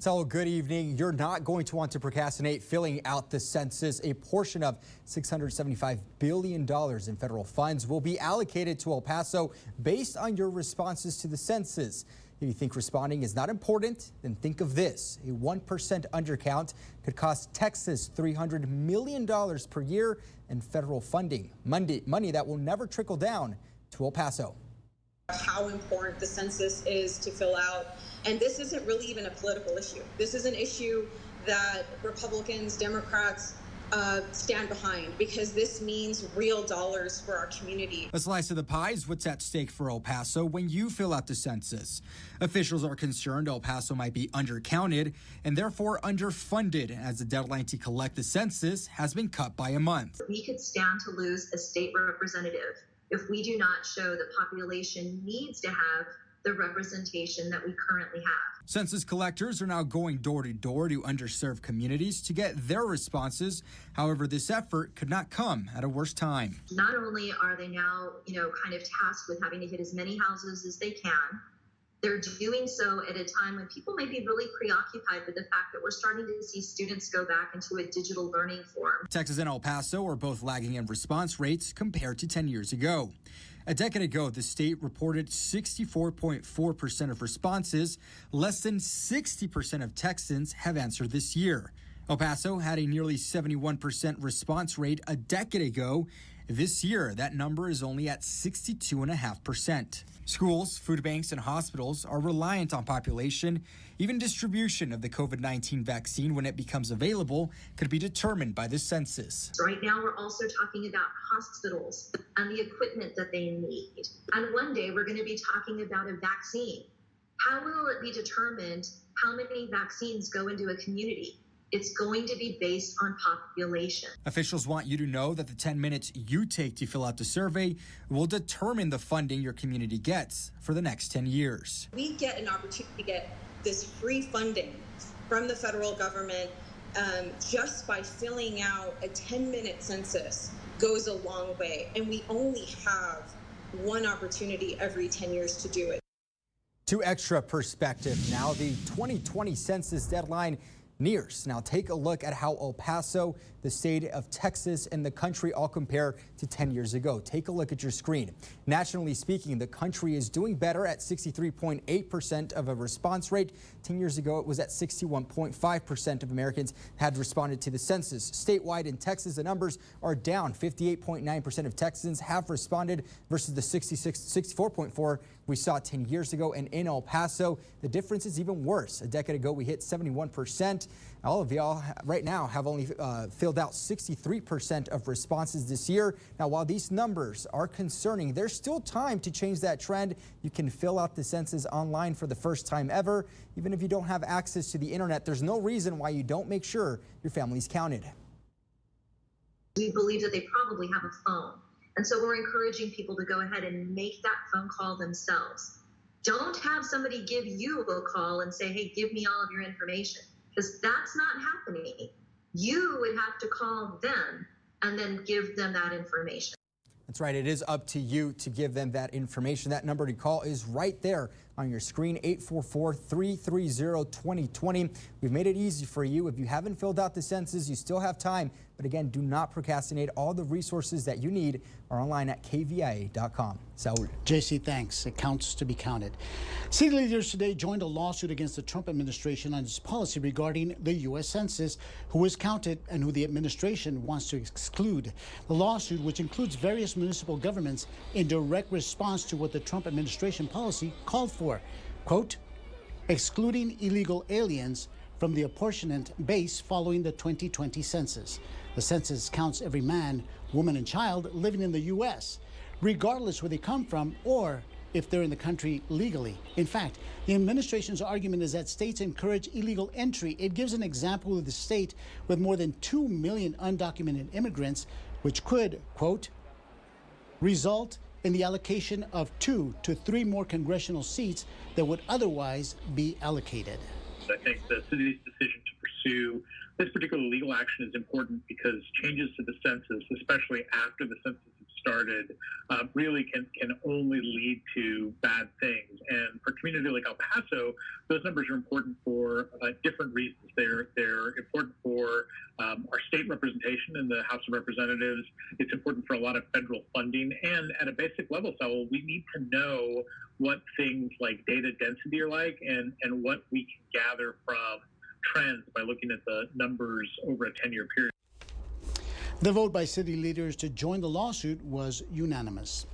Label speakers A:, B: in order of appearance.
A: So good evening. You're not going to want to procrastinate filling out the census. A portion of $675 billion in federal funds will be allocated to El Paso based on your responses to the census. If you think responding is not important, then think of this. A 1% undercount could cost Texas $300 million per year in federal funding. Money that will never trickle down to El Paso.
B: How important the census is to fill out. And this isn't really even a political issue. This is an issue that Republicans, Democrats stand behind, because this means real dollars for our community.
A: A slice of the pie is what's at stake for El Paso when you fill out the census. Officials are concerned El Paso might be undercounted and therefore underfunded, as the deadline to collect the census has been cut by a month.
C: We could stand to lose a state representative if we do not show the population needs to have the representation that we currently have.
A: Census collectors are now going door to door to underserved communities to get their responses. However, this effort could not come at a worse time.
C: Not only are they now, kind of tasked with having to hit as many houses as they can, they're doing so at a time when people may be really preoccupied with the fact that we're starting to see students go back into a digital learning form.
A: Texas and El Paso are both lagging in response rates compared to 10 years ago. A decade ago, the state reported 64.4% of responses. Less than 60% of Texans have answered this year. El Paso had a nearly 71% response rate a decade ago. This year, that number is only at 62.5%. Schools, food banks, and hospitals are reliant on population. Even distribution of the COVID-19 vaccine, when it becomes available, could be determined by the census.
C: Right now, we're also talking about hospitals and the equipment that they need. And one day, we're going to be talking about a vaccine. How will it be determined how many vaccines go into a community? It's going to be based on population.
A: Officials want you to know that the 10 minutes you take to fill out the survey will determine the funding your community gets for the next 10 years.
B: We get an opportunity to get this free funding from the federal government just by filling out a 10-minute census goes a long way. And we only have one opportunity every 10 years to do it.
A: To extra perspective now, the 2020 census deadline nears. Now take a look at how El Paso, the state of Texas, and the country all compare to 10 years ago. Take a look at your screen. Nationally speaking, the country is doing better at 63.8% of a response rate. 10 years ago, it was at 61.5% of Americans had responded to the census. Statewide in Texas, the numbers are down. 58.9% of Texans have responded versus the 64.4% we saw 10 years ago. And in El Paso, the difference is even worse. A decade ago, we hit 71%. All of y'all right now have only filled out 63% of responses this year. Now, while these numbers are concerning, there's still time to change that trend. You can fill out the census online for the first time ever. Even if you don't have access to the internet, there's no reason why you don't make sure your family's counted.
C: We believe that they probably have a phone. And so we're encouraging people to go ahead and make that phone call themselves. Don't have somebody give you a call and say, hey, give me all of your information, because that's not happening. You would have to call them and then give them that information.
A: That's right. It is up to you to give them that information. That number to call is right there on your screen, 844-330-2020. We've made it easy for you. If you haven't filled out the census, you still have time. But again, do not procrastinate. All the resources that you need are online at kvia.com. Saul.
D: JC, thanks. It counts to be counted. City leaders today joined a lawsuit against the Trump administration on its policy regarding the U.S. Census, who is counted and who the administration wants to exclude. The lawsuit, which includes various municipal governments, in direct response to what the Trump administration policy called for. Quote, excluding illegal aliens from the apportionment base following the 2020 census. The census counts every man, woman, and child living in the U.S., regardless where they come from or if they're in the country legally. In fact, the administration's argument is that states encourage illegal entry. It gives an example of the state with more than 2 million undocumented immigrants, which could, quote, result in the allocation of 2 to 3 more congressional seats that would otherwise be allocated.
E: I think the city's decision to pursue this particular legal action is important because changes to the census, especially after the census is started really can only lead to bad things. And for a community like El Paso, those numbers are important for different reasons. They're important for our state representation in the House of Representatives. It's important for a lot of federal funding. And at a basic level, Saul, we need to know what things like data density are like and what we can gather from trends by looking at the numbers over a 10-year period.
D: The vote by city leaders to join the lawsuit was unanimous.